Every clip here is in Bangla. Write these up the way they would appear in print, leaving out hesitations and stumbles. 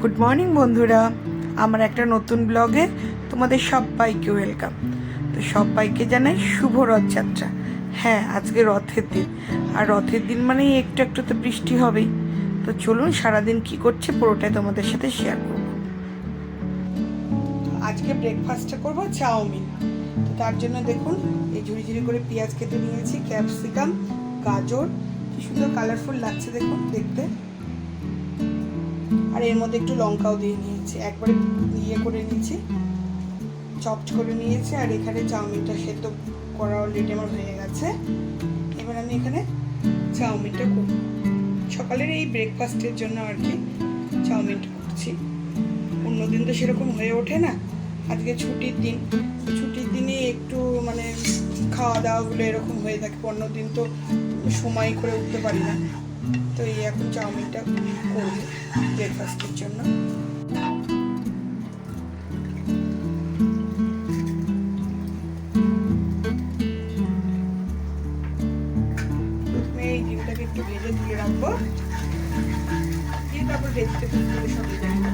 গুড মর্নিং বন্ধুরা, আমার একটা নতুন ব্লগে তোমাদের সবাইকে ওয়েলকাম। তো সবাইকে জানাই শুভ রথযাত্রা। হ্যাঁ, আজকে রথের দিন, আর রথের দিন মানেই একটু একটু তো বৃষ্টি হবেই। তো চলুন সারাদিন কি করছে পুরোটাই তোমাদের সাথে শেয়ার করব। আজকে ব্রেকফাস্টে করব চাউমিন। তো তার জন্য দেখুন এই ঝুড়ি ঝুড়ি করে পেঁয়াজ কেটে নিয়েছি, ক্যাপসিকাম, গাজর, কি সুন্দর কালারফুল লাগছে দেখুন দেখতে। আর এর মধ্যে একটু লঙ্কাও দিয়ে নিয়েছি, একবারে ইয়ে করে নিয়েছি, চপড করে নিয়েছি। আর এখানে চাউমিনটা সেদ্ধ করা অলরেডি আমার হয়ে গেছে। এবার আমি এখানে চাউমিনটা করব, সকালের এই ব্রেকফাস্টের জন্য আর কি চাউমিনটা করছি। অন্যদিন তো সেরকম হয়ে ওঠে না, আজকে ছুটির দিন, ছুটির দিনে একটু মানে খাওয়া দাওয়াগুলো এরকম হয়ে থাকে। অন্যদিন তো সময় করে উঠতে পারি না। তো এই এখন চাউমিনটা করব ব্রেকফাস্টের জন্য। প্রথমে এই ডিমটাকে একটু ভেজে তুলে রাখবো, দিয়ে তারপর ভেজিটেবল সব দিয়ে দেবো।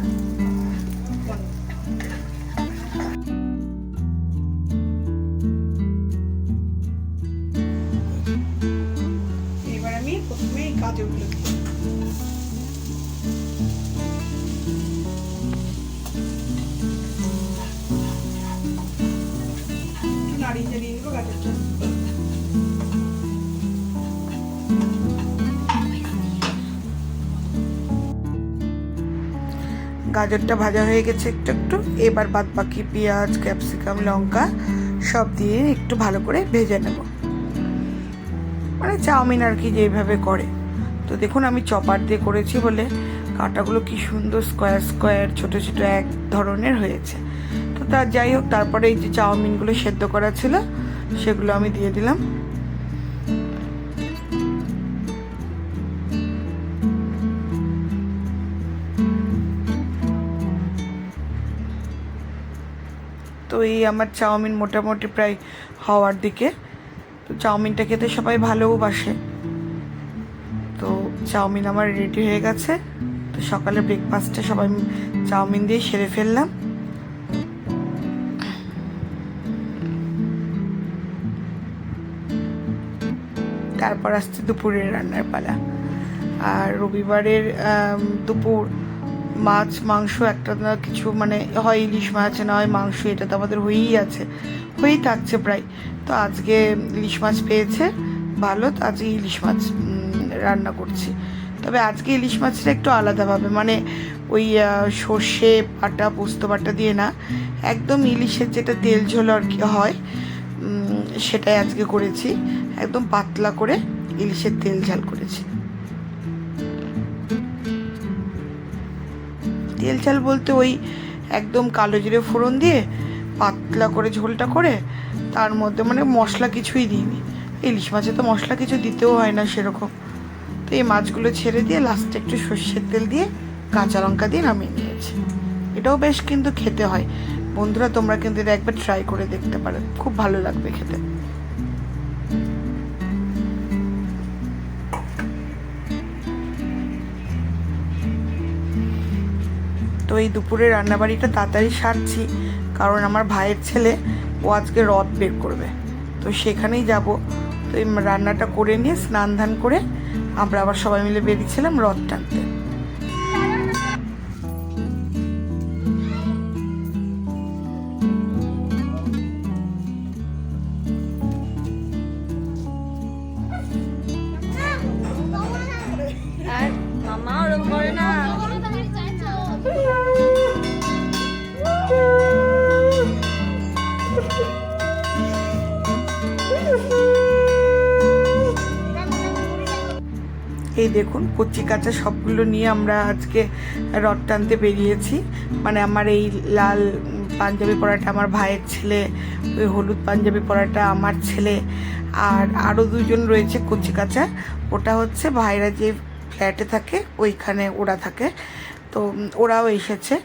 এবার আমি প্রথমে এই গাজরগুলো দিই। নাড়িয়ে চাড়িয়ে নিব গাজরটা। গাজরটা ভাজা হয়ে গেছে একটু একটু। এবার বাদ বাকি পেঁয়াজ, ক্যাপসিকাম, লঙ্কা সব দিয়ে একটু ভালো করে ভেজে নেব, মানে চাউমিন আর কি যেভাবে করে। তো দেখুন আমি চপার দিয়ে করেছি বলে কাঁটাগুলো কি সুন্দর স্কোয়ার স্কোয়ার ছোট ছোট এক ধরনের হয়েছে। তো তার যাই হোক, তারপরে এই যে চাউমিনগুলো সেদ্ধ করা ছিল সেগুলো আমি দিয়ে দিলাম। তো এই আমার চাউমিন মোটামুটি প্রায় হওয়ার দিকে। তো চাউমিনটা খেতে সবাই ভালোবাসে। তো চাউমিন আমার রেডি হয়ে গেছে। তো সকালে ব্রেকফাস্টে সবাই চাউমিন দিয়ে সেরে ফেললাম। তারপর আসছে দুপুরের রান্নার পালা। আর রবিবারের দুপুর মাছ মাংস একটা না কিছু, মানে হয় ইলিশ মাছ না হয় মাংস, এটা তো আমাদের হয়েই আছে, হয়েই থাকছে প্রায়। তো আজকে ইলিশ মাছ পেয়েছে ভালো, তো আজকে ইলিশ মাছ রান্না করছি। তবে আজকে ইলিশ মাছটা একটু আলাদাভাবে, মানে ওই সর্ষে বাটা পোস্ত বাটা দিয়ে না, একদম ইলিশের যেটা তেল ঝোল আর কি হয় সেটাই আজকে করেছি। একদম পাতলা করে ইলিশের তেল ঝাল করেছি। তেল ঝাল বলতে ওই একদম কালো জিরে ফোড়ন দিয়ে পাতলা করে ঝোলটা করে, তার মধ্যে মানে মশলা কিছুই দিইনি। ইলিশ মাছে তো মশলা কিছু দিতেও হয় না সেরকম। তো এই মাছগুলো ছেড়ে দিয়ে লাস্টে একটু সর্ষের তেল দিয়ে কাঁচা লঙ্কা দিয়ে নামিয়ে নিয়েছি। এটাও বেশ কিন্তু খেতে হয় বন্ধুরা, তোমরা কিন্তু এটা একবার ট্রাই করে দেখতে পারো, খুব ভালো লাগবে খেতে। তো এই দুপুরে রান্নাবাড়িটা তাড়াতাড়ি সারছি, কারণ আমার ভাইয়ের ছেলে ও আজকে রথ বের করবে, তো সেখানেই যাব। তো এই রান্নাটা করে নিয়ে স্নান ধান করে আমরা আবার সবাই মিলে বেরিয়েছিলাম রথ টানতে। আর মামা ওরকম করে না। এই দেখুন কচি কাঁচা সবগুলো নিয়ে আমরা আজকে রথ টানতে বেরিয়েছি। মানে আমার এই লাল পাঞ্জাবি পরাটা আমার ভাইয়ের ছেলে, ওই হলুদ পাঞ্জাবি পরাটা আমার ছেলে, আর আরও দুজন রয়েছে কচি কাঁচা। ওটা হচ্ছে ভাইরা যে ফ্ল্যাটে থাকে ওইখানে ওরা থাকে, তো ওরাও এসেছে।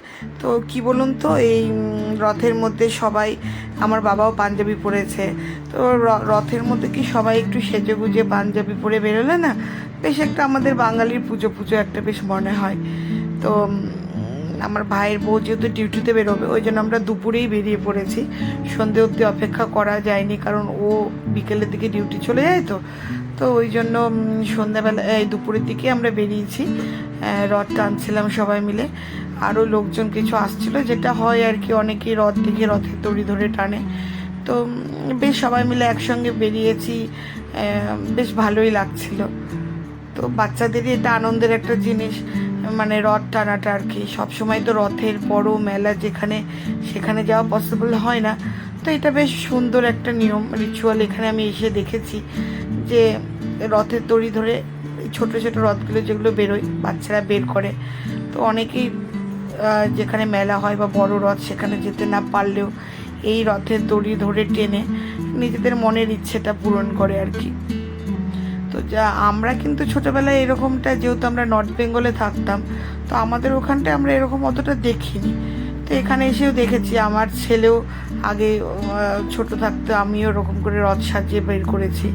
তো কি বলুন তো, এই রথের মধ্যে সবাই, আমার বাবাও পাঞ্জাবি পরেছে। তো রথের মধ্যে কি সবাই একটু সেজে গুজে পাঞ্জাবি পরে বেরোলে না বেশ একটা আমাদের বাঙালির পুজো পুজো একটা বেশ মনে হয়। তো আমার ভাইয়ের বউ যেহেতু ডিউটিতে বেরোবে, ওই জন্য আমরা দুপুরেই বেরিয়ে পড়েছি। সন্ধে অবধি অপেক্ষা করা যায়নি, কারণ ও বিকেলের দিকে ডিউটি চলে যায়। তো ওই জন্য সন্ধ্যাবেলা এই দুপুরের দিকে আমরা বেরিয়েছি। রথ টানছিলাম সবাই মিলে। আরও লোকজন কিছু আসছিল, যেটা হয় আর কি, অনেকেই রথ দেখে রথের দড়ি ধরে টানে। তো বেশ সবাই মিলে একসঙ্গে বেরিয়েছি, বেশ ভালোই লাগছিল। তো বাচ্চাদেরই এটা আনন্দের একটা জিনিস, মানে রথ টানাটা আর কি। সবসময় তো রথের বড় মেলা যেখানে সেখানে যাওয়া পসিবল হয় না। তো এটা বেশ সুন্দর একটা নিয়ম, রিচুয়াল। এখানে আমি এসে দেখেছি যে রথের দড়ি ধরে ছোট ছোট রথগুলো যেগুলো বেরোয়, বাচ্চারা বের করে। তো অনেকেই যেখানে মেলা হয় বা বড় রথ, সেখানে যেতে না পারলেও এই রথের দড়ি ধরে টেনে নিজেদের মনের ইচ্ছেটা পূরণ করে আর কি। তো যা আমরা কিন্তু ছোটোবেলায় এরকমটা, যেহেতু আমরা নর্থ বেঙ্গলে থাকতাম, তো আমাদের ওখানটায় আমরা এরকম অতটা দেখিনি। তো এখানে এসেও দেখেছি, আমার ছেলেও আগে ছোট থাকতে আমিও ওরকম করে রথ সাজিয়ে বের করেছি।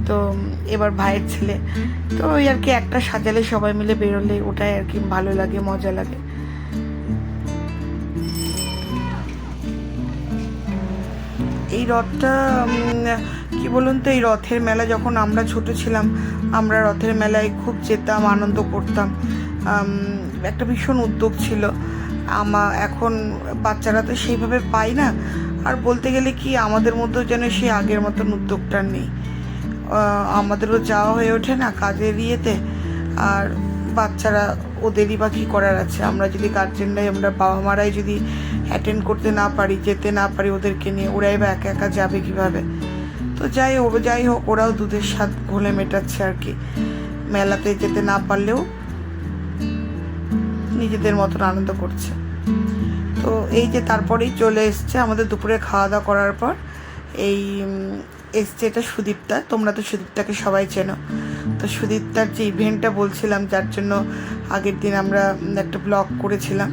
তো এবার ভাইয়ের ছেলে, তো ওই আর কি একটা সাজালে সবাই মিলে বেরোলে ওটাই আর কি ভালো লাগে, মজা লাগে। এই রথটা কি বলুন তো, এই রথের মেলা যখন আমরা ছোট ছিলাম, আমরা রথের মেলায় খুব যেতাম, আনন্দ করতাম। একটা ভীষণ উদ্যোগ ছিল। এখন বাচ্চারা তো সেইভাবে পায় না। আর বলতে গেলে কি, আমাদের মধ্যেও যেন সেই আগের মতন উদ্যোগটা নেই। আমাদেরও যাওয়া হয়ে ওঠে না কাজের ইয়েতে। আর বাচ্চারা ওদেরই বা কী করার আছে? আমরা যদি গার্জেনরাই, আমরা বাবা মারাই যদি অ্যাটেন্ড করতে না পারি, যেতে না পারি ওদেরকে নিয়ে, ওরাই বা একা একা যাবে কীভাবে? তো যাই হোক, ওরাও দুধের স্বাদ ঘোলে মেটাচ্ছে আর কি। মেলাতে যেতে না পারলেও নিজেদের মতন আনন্দ করছে। তো এই যে তারপরেই চলে এসছে আমাদের দুপুরে খাওয়া দাওয়া করার পর, এই এসছে এটা সুদীপ্তা। তোমরা তো সুদীপ্তাকে সবাই চেনো। তো সুদীপ্তার যে ইভেন্টটা বলছিলাম, যার জন্য আগের দিন আমরা একটা ব্লগ করেছিলাম,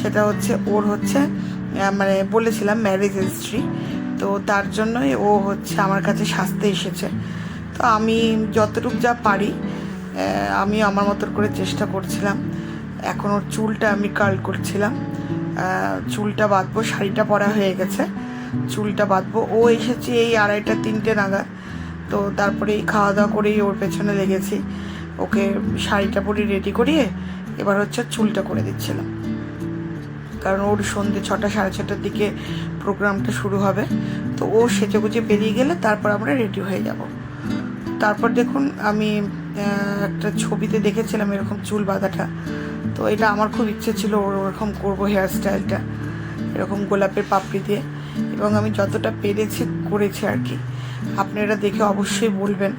সেটা হচ্ছে ওর মানে বলেছিলাম ম্যারেজ রেজিস্ট্রি। তো তার জন্যই ও আমার কাছে সাজতে এসেছে। তো আমি যতটুকু যা পারি আমি আমার মতন করে চেষ্টা করছিলাম। এখন ওর চুলটা আমি কার্ল করছিলাম, চুলটা বাঁধবো। শাড়িটা পরা হয়ে গেছে, চুলটা বাঁধবো। ও এসেছে এই 2:30-3টে নাগাদ। তো তারপরে এই খাওয়া দাওয়া করেই ওর পেছনে লেগেছি, ওকে শাড়িটা পরে রেডি করিয়ে এবার চুলটা করে দিচ্ছিলাম। কারণ ওর সন্ধ্যে 6টা-6:30টার দিকে প্রোগ্রামটা শুরু হবে। তো ও সেজেগুজে বেরিয়ে গেলে তারপর আমরা রেডি হয়ে যাব। তারপর দেখুন, আমি একটা ছবিতে দেখেছিলাম এরকম চুল বাঁধাটা। তো এটা আমার খুব ইচ্ছে ছিল ওরকম করবো, হেয়ার স্টাইলটা এরকম গোলাপের পাপড়ি দিয়ে। এবং আমি যতটা পেরেছি করেছি আর কি। আপনারা দেখে অবশ্যই বলবেন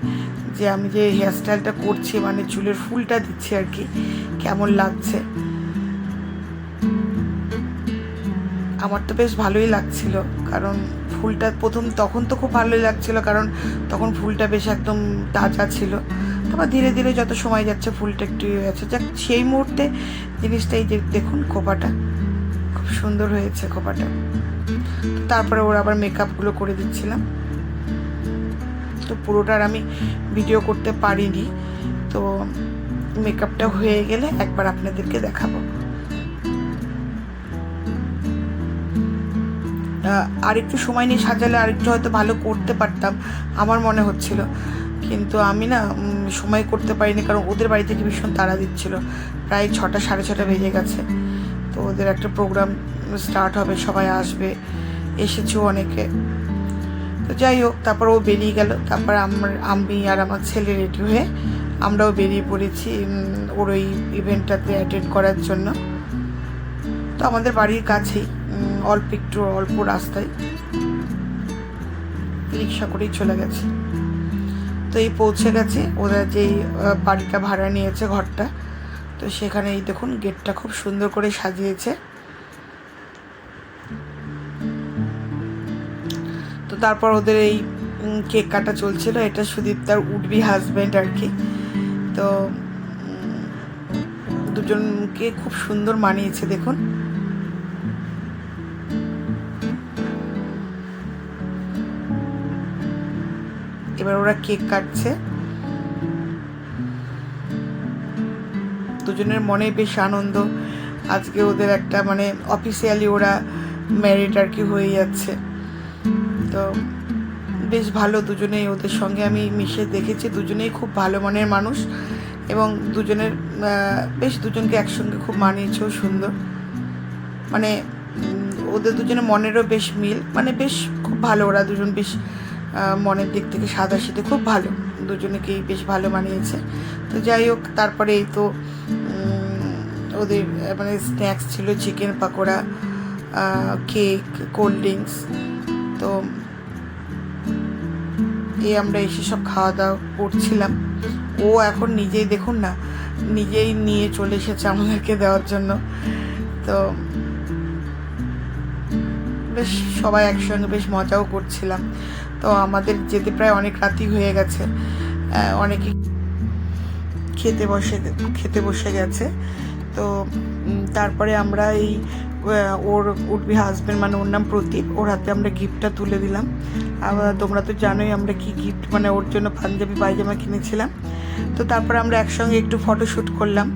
যে আমি যে হেয়ার স্টাইলটা করছি, মানে চুলের ফুলটা দিচ্ছি আর কি, কেমন লাগছে। আমার তো বেশ ভালোই লাগছিল, কারণ ফুলটা তখন তো খুব ভালোই লাগছিল, কারণ তখন ফুলটা বেশ একদম তাজা ছিল। তারপর ধীরে ধীরে যত সময় যাচ্ছে ফুলটা একটু ইয়ে হয়ে যাচ্ছে। যাক, সেই মুহূর্তে জিনিসটা, এই যে দেখুন খোপাটা খুব সুন্দর হয়েছে খোপাটা। তারপরে ওর আবার মেকআপগুলো করে দিচ্ছিলাম। তো পুরোটার আমি ভিডিও করতে পারিনি, তো মেকআপটা হয়ে গেলে একবার আপনাদেরকে দেখাবো। আর একটু সময় নিয়ে সাজালে আরেকটু হয়তো ভালো করতে পারতাম, আমার মনে হচ্ছিল। কিন্তু আমি না সময় করতে পারিনি, কারণ ওদের বাড়ি থেকে ভীষণ তাড়া দিচ্ছিল। প্রায় 6টা-6:30 বেজে গেছে। তো ওদের একটা প্রোগ্রাম স্টার্ট হবে, সবাই আসবে, এসেছেও অনেকে। তো যাই হোক, তারপর ও বেরিয়ে গেল। তারপর আমি আর আমার ছেলে রেডি হয়ে আমরাও বেরিয়ে পড়েছি ওর ওই ইভেন্টটাতে অ্যাটেন্ড করার জন্য। তো আমাদের বাড়ির কাছেই, অল্প রাস্তায়, রিক্সা করেই চলে গেছে। তো এই পৌঁছে গেছে ওরা যেই বাড়িটা ভাড়া নিয়েছে, ঘরটা। তো সেখানে এই দেখুন গেটটা খুব সুন্দর করে সাজিয়েছে। তো তারপর ওদের এই কেক কাটা চলছিল। এটা সুদীপ্তার উডবি হাজব্যান্ড আর কি। তো দুজনকে খুব সুন্দর মানিয়েছে দেখুন। এবার ওরা কেক কাটছে। দুজনের মনে বেশ আনন্দ। আজকে ওদের একটা মানে অফিসিয়ালি ওরা ম্যারিড আর কি হয়ে যাচ্ছে। তো বেশ ভালো দুজনেই, ওদের সঙ্গে আমি মিশে দেখেছি, দুজনেই খুব ভালো মনের মানুষ এবং দুজনের বেশ দুজনকে একসঙ্গে খুব মানিয়েছেও সুন্দর। মানে ওদের দুজনের মনেরও বেশ মিল, মানে বেশ খুব ভালো, ওরা দুজন বেশ মনের দিক থেকে সাদাসিধে খুব ভালো, দুজনেকেই বেশ ভালো মানিয়েছে। তো যাই হোক, তারপরে এই তো ওদের মানে স্ন্যাক্স ছিল, chicken pakora, cake, cold drinks. তো আমরা এসে সব খাওয়া দাওয়া করছিলাম। ও এখন নিজেই দেখুন না, নিজেই নিয়ে চলে এসেছে আমাদেরকে দেওয়ার জন্য। তো বেশ সবাই একসঙ্গে বেশ মজাও করছিলাম। তো আমাদের যেতে প্রায় অনেক রাতই হয়ে গেছে, অনেকে খেতে বসে গেছে। তো তারপরে আমরা এই ওর উঠবি হাজব্যান্ড, মানে ওর নাম প্রদীপ, ওর হাতে আমরা গিফটটা তুলে দিলাম। আবার তোমরা তো জানোই আমরা কি গিফট, মানে ওর জন্য পাঞ্জাবি পায়জামা কিনেছিলাম। তো তারপরে আমরা একসঙ্গে একটু ফটোশ্যুট করলাম,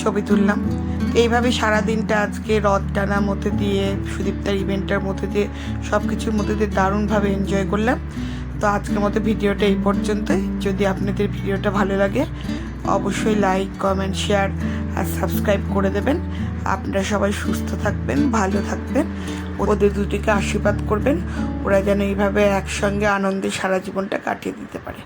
ছবি তুললাম। এইভাবে সারাদিনটা আজকে রথ টানার মধ্যে দিয়ে, সুদীপ্তার ইভেন্টটার মধ্যে দিয়ে, সব কিছুর মধ্যে দিয়ে দারুণভাবে এনজয় করলাম। তো আজকের মতো ভিডিওটা এই পর্যন্তই। যদি আপনাদের ভিডিওটা ভালো লাগে অবশ্যই লাইক, কমেন্ট, শেয়ার আর সাবস্ক্রাইব করে দেবেন। আপনারা সবাই সুস্থ থাকবেন, ভালো থাকবেন, ওদের দুটিকে আশীর্বাদ করবেন, ওরা যেন এইভাবে একসঙ্গে আনন্দে সারা জীবনটা কাটিয়ে দিতে পারে।